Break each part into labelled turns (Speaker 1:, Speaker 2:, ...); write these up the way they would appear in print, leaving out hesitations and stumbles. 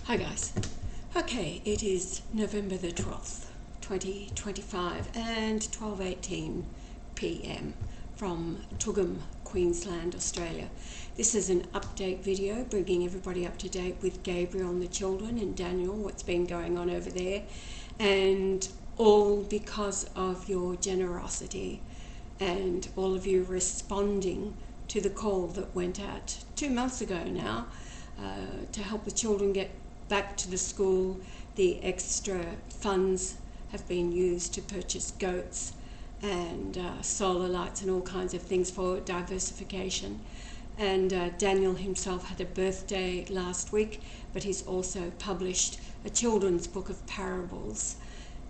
Speaker 1: Hi guys. Okay, it is November the 12th, 2025 and 12:18 p.m. from Toogoom, Queensland, Australia. This is an update video bringing everybody up to date with Gabriel and the children and Daniel, what's been going on over there, and all because of your generosity and all of you responding to the call that went out 2 months ago now to help the children get back to the school. The extra funds have been used to purchase goats and solar lights and all kinds of things for diversification. And Daniel himself had a birthday last week, but he's also published a children's book of parables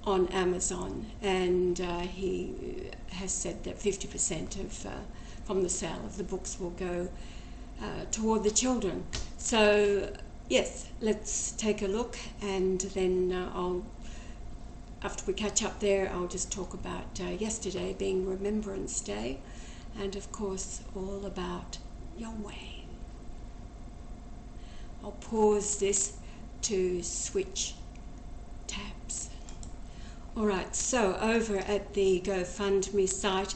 Speaker 1: on Amazon, and he has said that 50% of from the sale of the books will go toward the children. So yes, let's take a look, and then after we catch up there, I'll just talk about yesterday being Remembrance Day, and of course all about Yahweh. I'll pause this to switch tabs. Alright, so over at the GoFundMe site,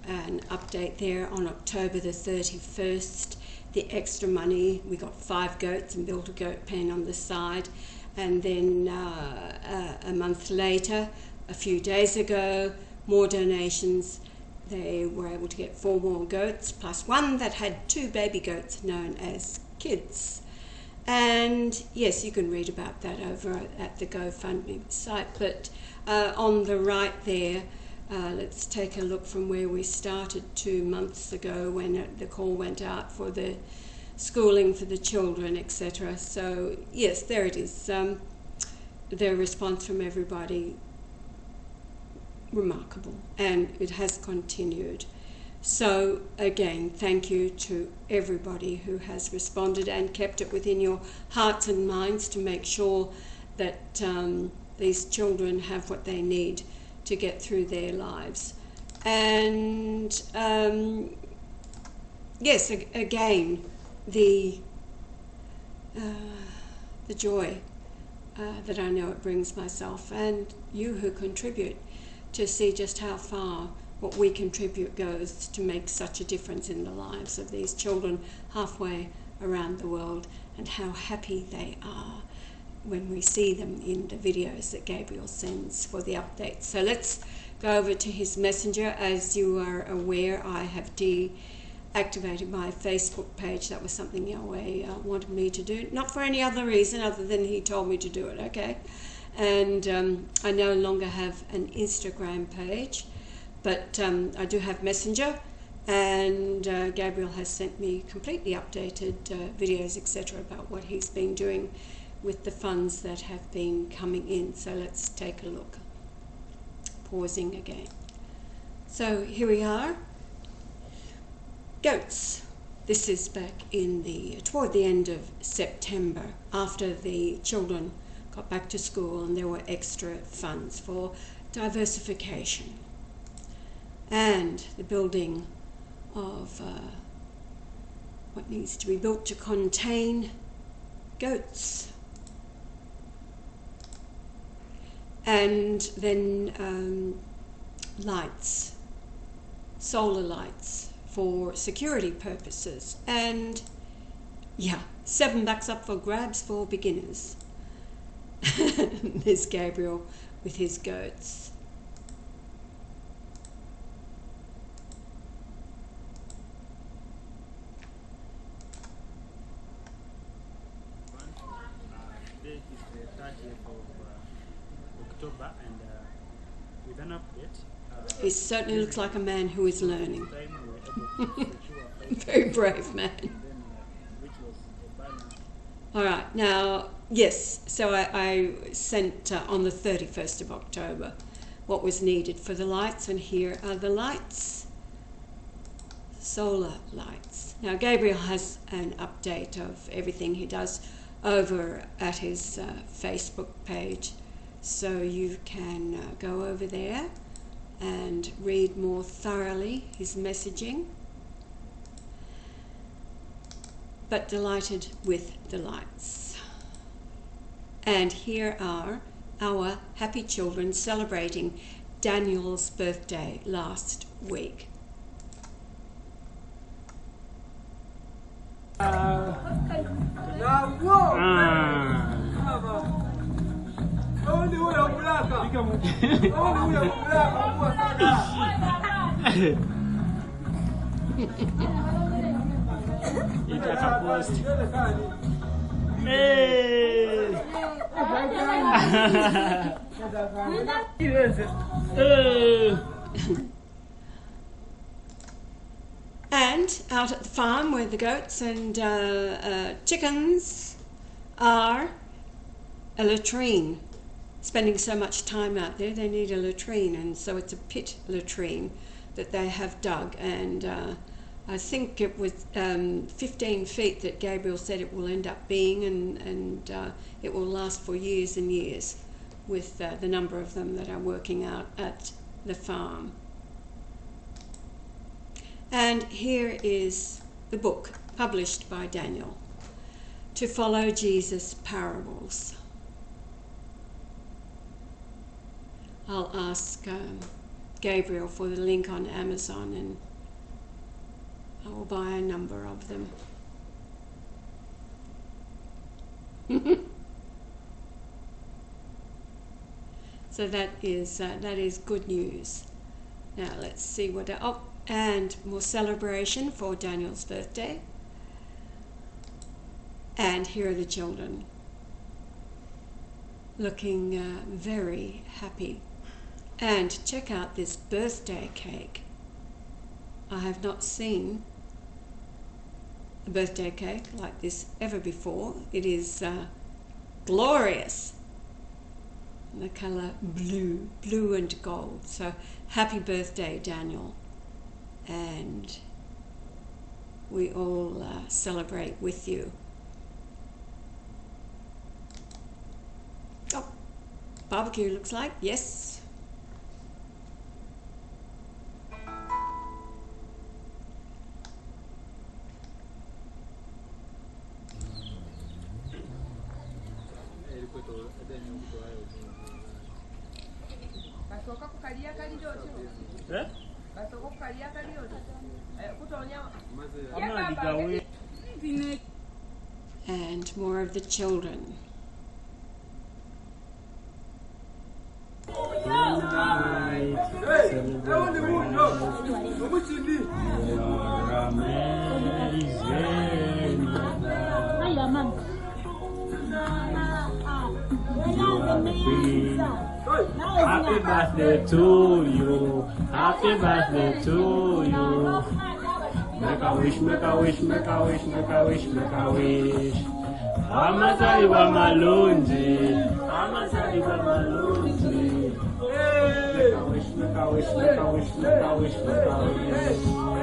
Speaker 1: an update there on October the 31st. The extra money, we got 5 goats and built a goat pen on the side, and then a month later, a few days ago, more donations. They were able to get 4 more goats plus one that had 2 baby goats known as kids. And yes, you can read about that over at the GoFundMe site, but on the right there, let's take a look from where we started 2 months ago when the call went out for the schooling for the children, etc. So yes, there it is. The response from everybody, remarkable, and it has continued. So again, thank you to everybody who has responded and kept it within your hearts and minds to make sure that these children have what they need to get through their lives. And yes, again, the joy that I know it brings myself and you who contribute to see just how far what we contribute goes to make such a difference in the lives of these children halfway around the world, and how happy they are when we see them in the videos that Gabriel sends for the updates. So let's go over to his messenger. As you are aware, I have deactivated my Facebook page. That was something Yahweh wanted me to do, not for any other reason other than he told me to do it, okay? And I no longer have an Instagram page, but I do have Messenger, and Gabriel has sent me completely updated videos, etc., about what he's been doing with the funds that have been coming in. So let's take a look. Pausing again. So here we are. Goats. This is back in toward the end of September, after the children got back to school and there were extra funds for diversification and the building of what needs to be built to contain goats. And then lights, solar lights for security purposes. And yeah, $7 up for grabs for beginners. There's Gabriel with his goats.
Speaker 2: Today is the 30th of October, and with an update.
Speaker 1: He certainly looks like a man who is learning. Very brave man. All right, now, yes, so I sent on the 31st of October what was needed for the lights, and here are the lights, solar lights. Now, Gabriel has an update of everything he does over at his Facebook page, so you can go over there and read more thoroughly his messaging. But delighted with the lights. And here are our happy children celebrating Daniel's birthday last week. And out at the farm where the goats and chickens are, a latrine. Spending so much time out there, they need a latrine, and so it's a pit latrine that they have dug, and I think it was 15 feet that Gabriel said it will end up being, and it will last for years and years with the number of them that are working out at the farm. And here is the book published by Daniel, To Follow Jesus' Parables. I'll ask Gabriel for the link on Amazon, and I will buy a number of them. So that is good news. Now let's see what. Oh, and more celebration for Daniel's birthday. And here are the children, looking very happy. And check out this birthday cake. I have not seen a birthday cake like this ever before. It is glorious. The colour blue and gold. So happy birthday, Daniel. And we all celebrate with you. Oh, barbecue looks like, yes. And more of the children.
Speaker 3: Happy birthday to you. Happy birthday to you. Make a wish, make a wish, make a wish, make a wish, make a wish. Amasaliwa malunji. Amasaliwa malunji. Make a wish, make a wish, make a wish, make a wish, make a wish.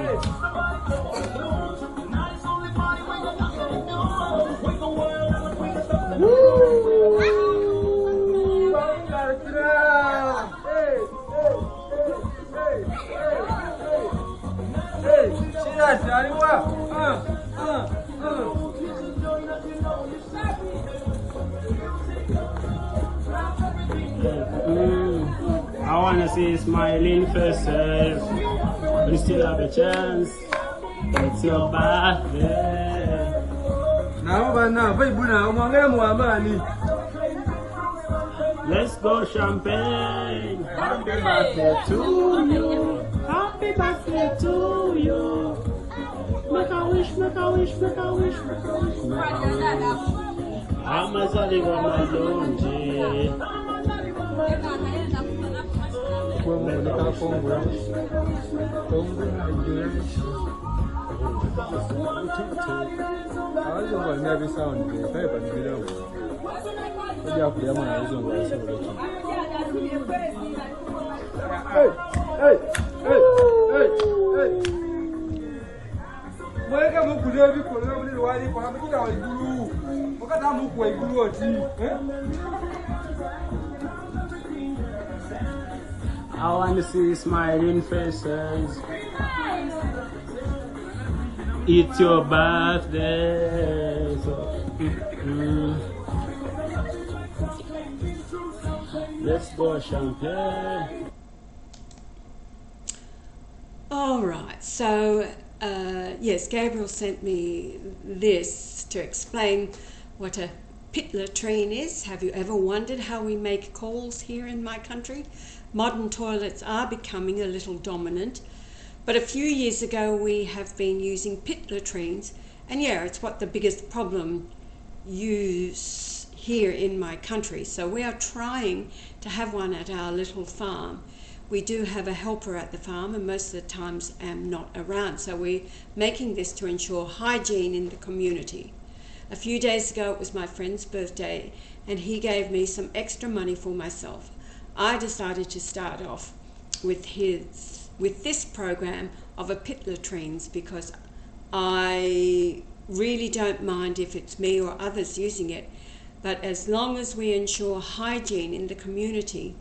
Speaker 3: I want to see smiling faces. We still have a chance. It's your birthday. Let's go champagne. Happy birthday to you. Happy birthday to you. Make a wish, make a wish, make a wish, make a wish, make a wish. Amasaliwa malunji. I want to see smiling faces. It's your birthday. So, Let's go champagne.
Speaker 1: All right, so yes, Gabriel sent me this to explain what a pit latrine is. Have you ever wondered how we make calls here in my country? Modern toilets are becoming a little dominant, but a few years ago we have been using pit latrines, and yeah, it's what the biggest problem use here in my country. So we are trying to have one at our little farm. We do have a helper at the farm, and most of the times am not around, so we're making this to ensure hygiene in the community. A few days ago it was my friend's birthday, and he gave me some extra money for myself. I decided to start off with this program of a pit latrines because I really don't mind if it's me or others using it, but as long as we ensure hygiene in the community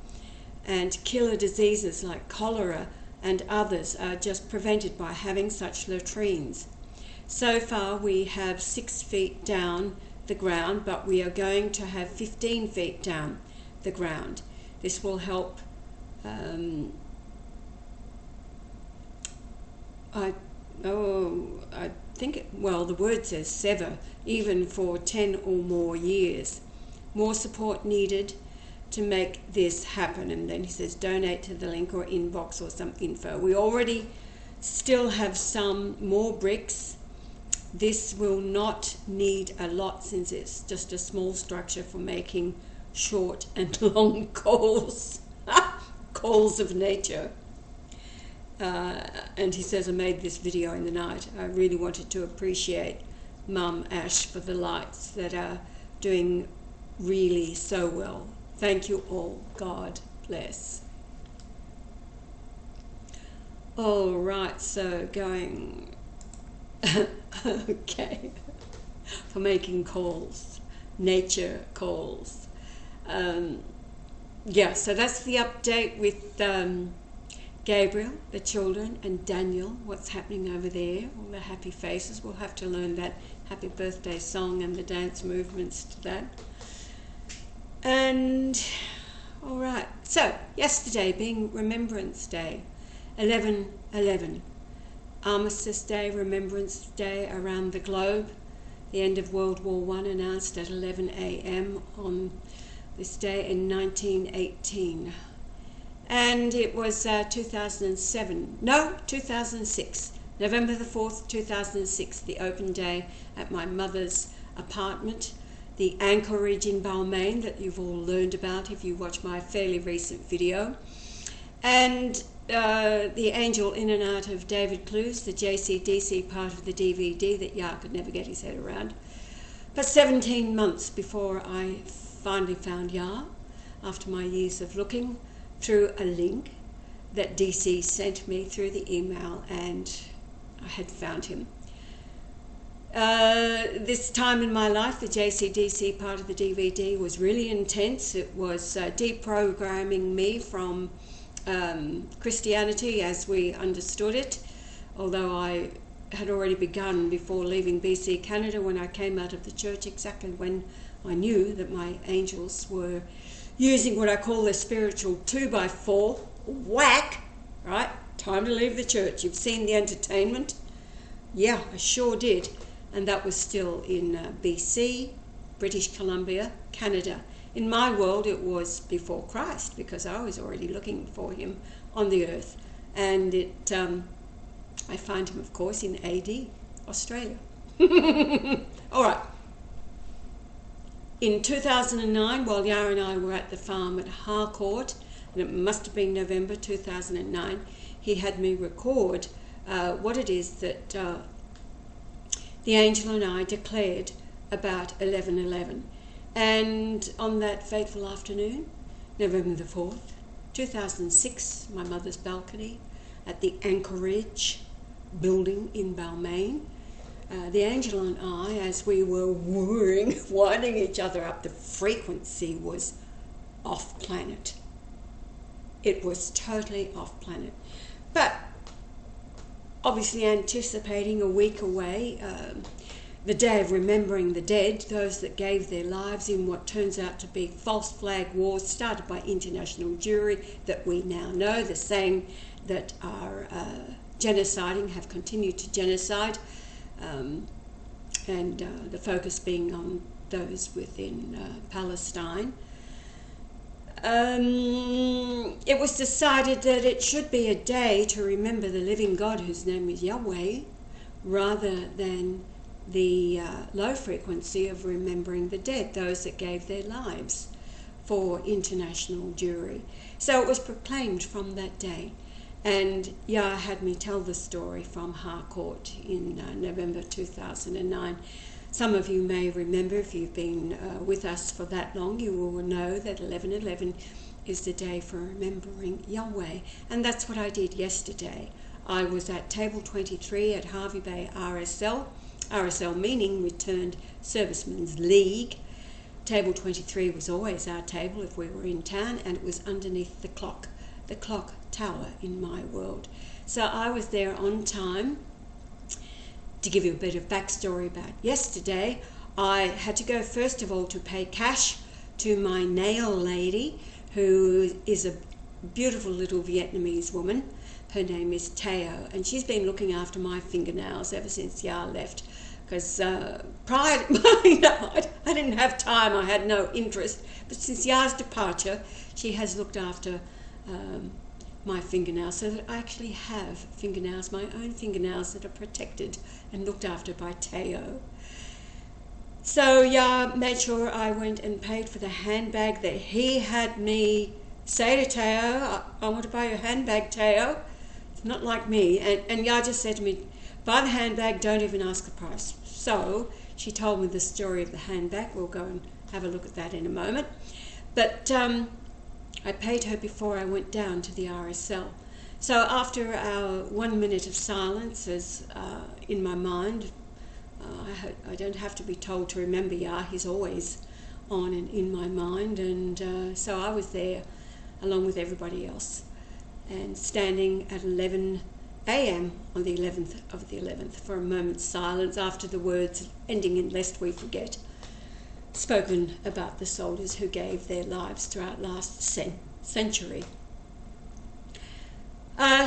Speaker 1: and killer diseases like cholera and others are just prevented by having such latrines. So far we have 6 feet down the ground, but we are going to have 15 feet down the ground. This will help I think, well, the word says sever, even for 10 or more years. More support needed to make this happen. And then he says donate to the link or inbox or some info. We already still have some more bricks. This will not need a lot since it's just a small structure for making short and long calls. Calls of nature. And he says, I made this video in the night. I really wanted to appreciate Mum Ash for the lights that are doing really so well. Thank you all. God bless. All right, so going... okay. For making calls. Nature calls. Yeah, so that's the update with Gabriel, the children, and Daniel, what's happening over there, all the happy faces. We'll have to learn that happy birthday song and the dance movements to that. And, all right, so yesterday being Remembrance Day, 11/11, Armistice Day, Remembrance Day around the globe. The end of World War I announced at 11 a.m. on this day in 1918. And it was 2006, November the 4th, 2006, the open day at my mother's apartment, the anchorage in Balmain that you've all learned about if you watch my fairly recent video. And the angel in and out of David Clues, the JCDC part of the DVD that Yah could never get his head around. But 17 months before I finally found Yah, after my years of looking, through a link that DC sent me through the email, and I had found him. This time in my life, the JCDC part of the DVD was really intense. It was deprogramming me from Christianity as we understood it, although I had already begun before leaving BC Canada when I came out of the church, exactly when I knew that my angels were using what I call their spiritual 2x4, whack, right? Time to leave the church. You've seen the entertainment? Yeah, I sure did. And that was still in BC, British Columbia, Canada. In my world, it was before Christ, because I was already looking for him on the earth. And I find him, of course, in AD, Australia. All right. In 2009, while Yah and I were at the farm at Harcourt, and it must have been November 2009, he had me record what it is that the angel and I declared about 11/11. And on that fateful afternoon, November the 4th, 2006, my mother's balcony at the Anchorage building in Balmain, the angel and I, as we were wooing, winding each other up, the frequency was off-planet. It was totally off-planet. But obviously anticipating a week away, the day of remembering the dead, those that gave their lives in what turns out to be false flag wars started by international Jewry that we now know, the same that are genociding, have continued to genocide, and the focus being on those within Palestine. It was decided that it should be a day to remember the living God whose name is Yahweh, rather than the low frequency of remembering the dead, those that gave their lives for international Jewry. So it was proclaimed from that day. And Yah had me tell the story from Harcourt in November 2009. Some of you may remember, if you've been with us for that long, you will know that 11/11 is the day for remembering Yahweh. And that's what I did yesterday. I was at table 23 at Hervey Bay RSL meaning Returned Servicemen's League. Table 23 was always our table if we were in town, and it was underneath the clock tower in my world. So I was there on time. To give you a bit of backstory about yesterday, I had to go first of all to pay cash to my nail lady, who is a beautiful little Vietnamese woman. Her name is Teo, and she's been looking after my fingernails ever since Yah left. Because prior, I didn't have time, I had no interest. But since Yah's departure, she has looked after my fingernails, so that I actually have fingernails, my own fingernails, that are protected and looked after by Teo. So Yah made sure I went and paid for the handbag that he had me say to Teo, I want to buy your handbag, Teo. It's not like me. And Yah just said to me, buy the handbag, don't even ask the price. So she told me the story of the handbag. We'll go and have a look at that in a moment. But I paid her before I went down to the RSL. So after our 1 minute of silence, as in my mind, I don't have to be told to remember Yah, he's always on and in my mind. And so I was there along with everybody else, and standing at 11 a.m. on the 11th of the 11th for a moment's silence after the words ending in "lest we forget" spoken about the soldiers who gave their lives throughout last century.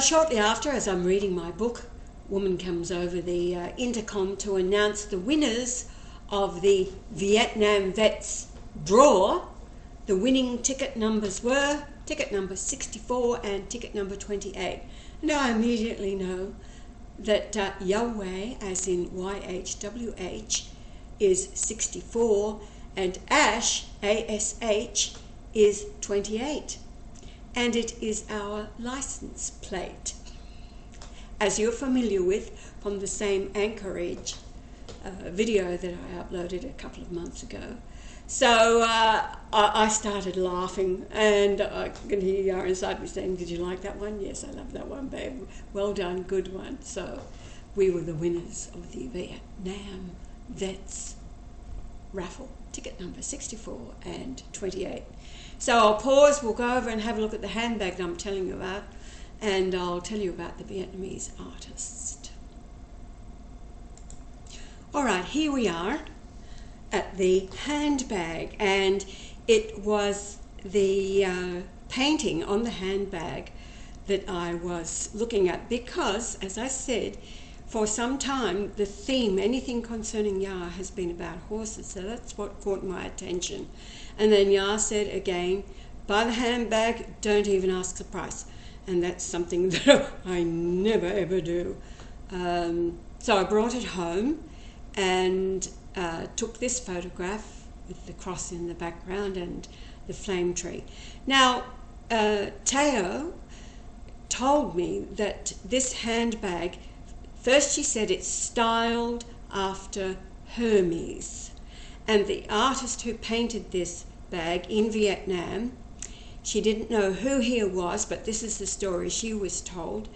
Speaker 1: Shortly after, as I'm reading my book, woman comes over the intercom to announce the winners of the Vietnam Vets draw. The winning ticket numbers were ticket number 64 and ticket number 28. And I immediately know that Yahweh, as in YHWH, is 64, and Ash, ASH, is 28. And it is our license plate, as you're familiar with from the same Anchorage video that I uploaded a couple of months ago. So I started laughing, and I can hear Yah inside me saying, did you like that one? Yes, I love that one, babe. Well done, good one. So we were the winners of the Vietnam Vets raffle, ticket number 64 and 28. So I'll pause, we'll go over and have a look at the handbag that I'm telling you about, and I'll tell you about the Vietnamese artist. All right, here we are at the handbag, and it was the painting on the handbag that I was looking at, because, as I said, for some time the theme, anything concerning Yah, has been about horses, so that's what caught my attention. And then Yah said again, buy the handbag, don't even ask the price, and that's something that I never ever do. So I brought it home and took this photograph with the cross in the background and the flame tree. Now, Teo told me that this handbag, first she said it's styled after Hermes, and the artist who painted this bag in Vietnam, she didn't know who he was, but this is the story she was told,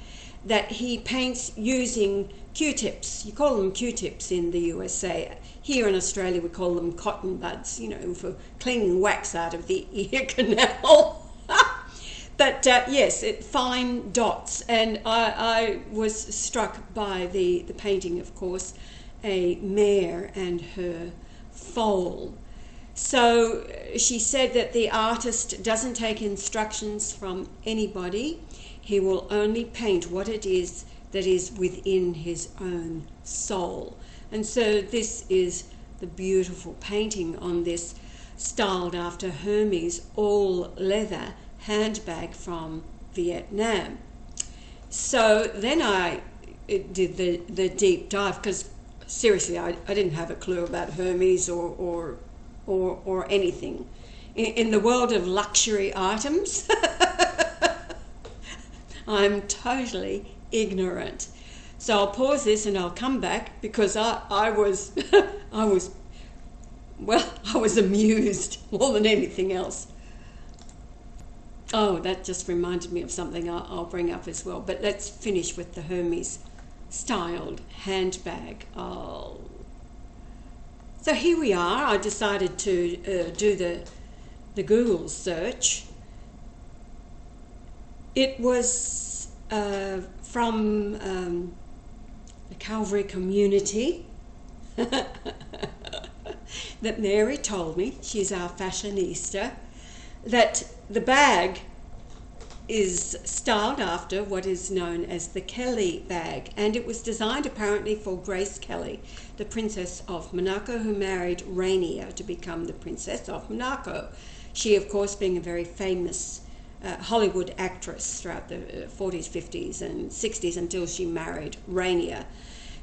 Speaker 1: that he paints using Q-tips. You call them Q-tips in the USA. Here in Australia we call them cotton buds, you know, for cleaning wax out of the ear canal. But yes, fine dots, and I was struck by the painting, of course, a mare and her foal. So she said that the artist doesn't take instructions from anybody. He will only paint what it is that is within his own soul. And so this is the beautiful painting on this, styled after Hermes, all leather handbag from Vietnam. So then I did the deep dive, because seriously I didn't have a clue about Hermes or anything. In the world of luxury items, I'm totally ignorant. So I'll pause this and I'll come back, because I was I was amused more than anything else. Oh, that just reminded me of something I'll bring up as well. But let's finish with the Hermes styled handbag. Oh. So here we are. I decided to do the Google search. It was from the Calvary community that Mary told me, she's our fashionista, that the bag is styled after what is known as the Kelly bag, and it was designed apparently for Grace Kelly, the Princess of Monaco, who married Rainier to become the Princess of Monaco. She, of course, being a very famous Hollywood actress throughout the 40s, 50s and 60s until she married Rainier.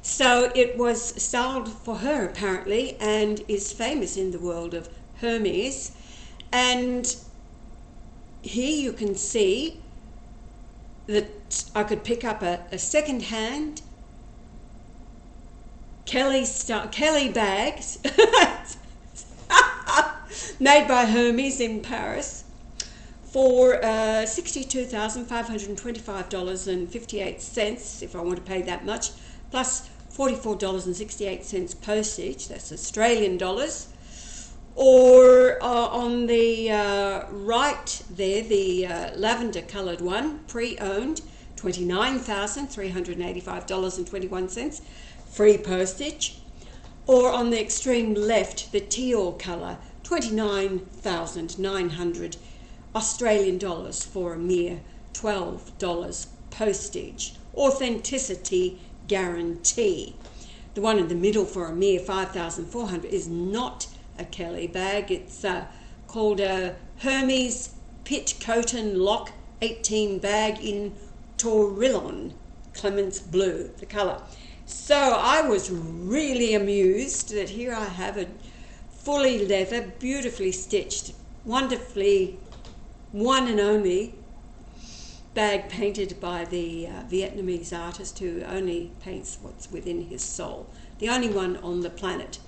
Speaker 1: So it was styled for her apparently, and is famous in the world of Hermes. And here you can see that I could pick up a second-hand Kelly bags made by Hermes in Paris for $62,525.58, if I want to pay that much, plus $44.68 postage, that's Australian dollars. Or on the right there, the lavender coloured one, pre-owned, $29,385.21, free postage. Or on the extreme left, the teal colour, $29,900 Australian dollars for a mere $12 postage. Authenticity guarantee. The one in the middle for a mere $5,400 is not a Kelly bag. It's called a Hermes Pitcotan Lock 18 bag in Torillon, Clements Blue, the colour. So I was really amused that here I have a fully leather, beautifully stitched, wonderfully one and only bag painted by the Vietnamese artist who only paints what's within his soul, the only one on the planet,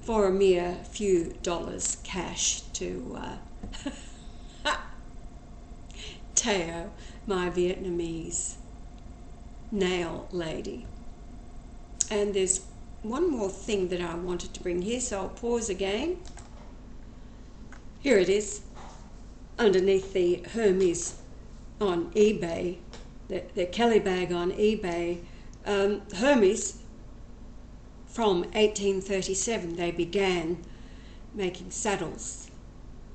Speaker 1: for a mere few dollars cash to Teo, my Vietnamese nail lady. And there's one more thing that I wanted to bring here, so I'll pause again. Here it is, underneath the Hermes on eBay, the Kelly bag on eBay. Hermes, from 1837, they began making saddles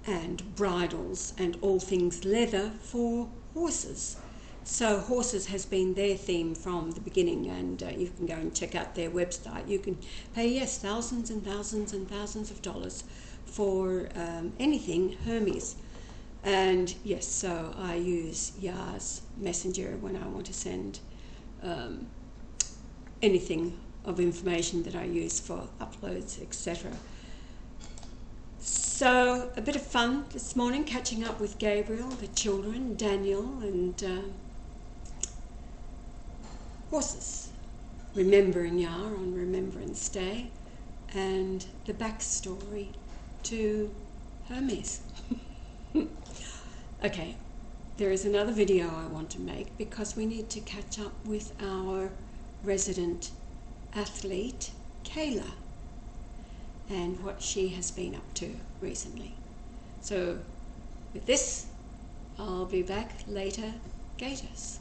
Speaker 1: and bridles and all things leather for horses. So horses has been their theme from the beginning, and you can go and check out their website. You can pay, yes, thousands and thousands and thousands of dollars for anything Hermes. And yes, so I use Yah's Messenger when I want to send anything of information that I use for uploads, etc. So a bit of fun this morning, catching up with Gabriel, the children, Daniel, and horses, remembering Yah on Remembrance Day, and the backstory to Hermes. Okay, there is another video I want to make because we need to catch up with our resident athlete, Kayla, and what she has been up to recently. So with this, I'll be back later, Gators.